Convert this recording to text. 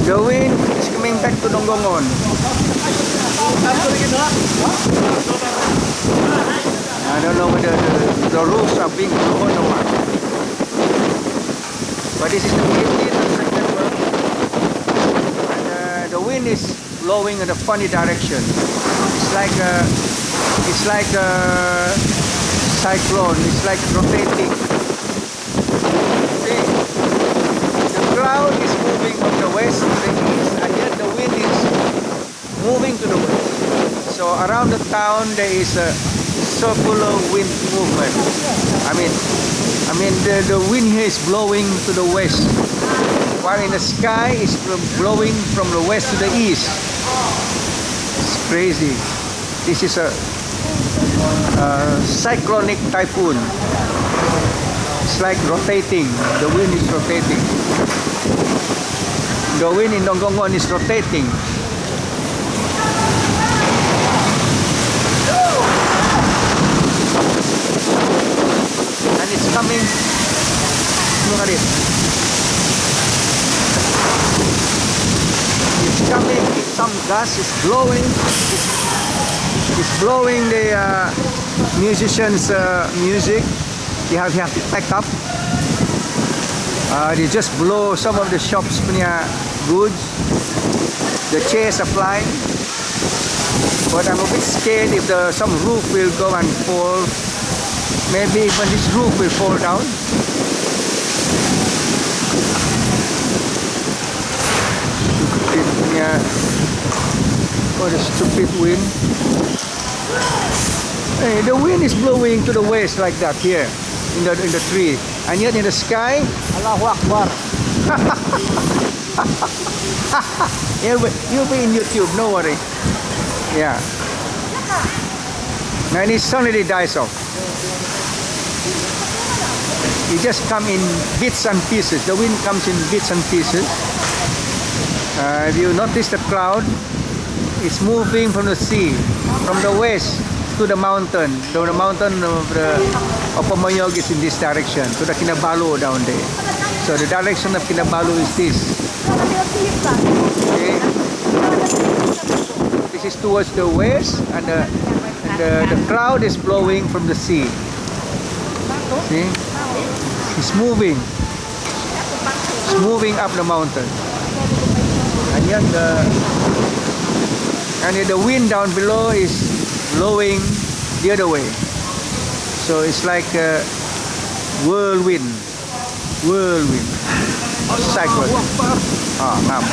The wind is coming back to Donggongon. I don't know whether the roofs are being blown or what. But this is the 15th of September. And the wind is blowing in a funny direction. It's like a cyclone. It's like rotating. See? The cloud is moving from the west to the east, and yet the wind is moving to the west. So around the town there is a circular wind movement. I mean the wind here is blowing to the west, while in the sky is blowing from the west to the east. It's crazy. This is a cyclonic typhoon. It's like rotating. The wind is rotating. The wind in Donggongon is rotating. And it's coming. Look at it. It's coming. Some gas is blowing. It's blowing the musicians' music. They have to pack up. They just blow some of the shops' punya goods. The chairs are flying. But I'm a bit scared if some roof will go and fall. Maybe even this roof will fall down. Oh, the stupid wind. Hey, the wind is blowing to the west like that here in the tree, and yet in the sky, Allahu Akbar. You'll be in YouTube, no worry. Yeah. And it suddenly dies off. It just comes in bits and pieces. The wind comes in bits and pieces. If you notice the cloud, it's moving from the sea, from the west to the mountain. So the mountain of Pamayog is in this direction, to the Kinabalu down there. So the direction of Kinabalu is this. Okay. This is towards the west, and the cloud is blowing from the sea. See? It's moving. It's moving up the mountain. And yet the wind down below is blowing the other way. So it's like a whirlwind. Cyclone. Ah, ngam.